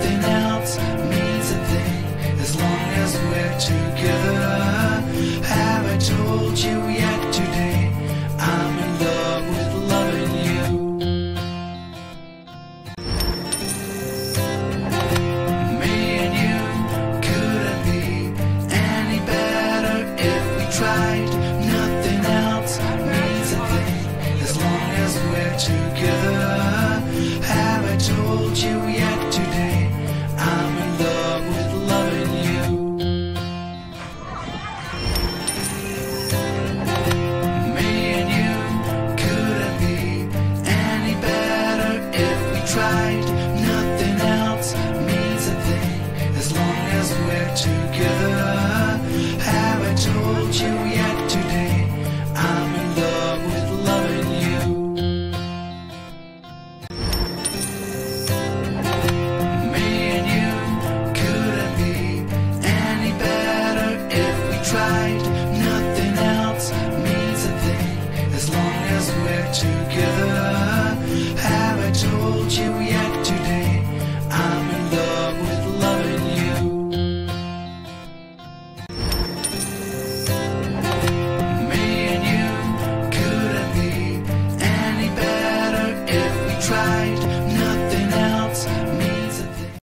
nothing else means a thing as long as we're together. Have I told you yet today? I'm in love with loving you. Me and you couldn't be any better if we tried. Nothing else means a thing as long as we're together. Have I told you yet today? I'm in love with loving you. Me and you couldn't be any better if we tried. Nothing else means a thing as long as we're together.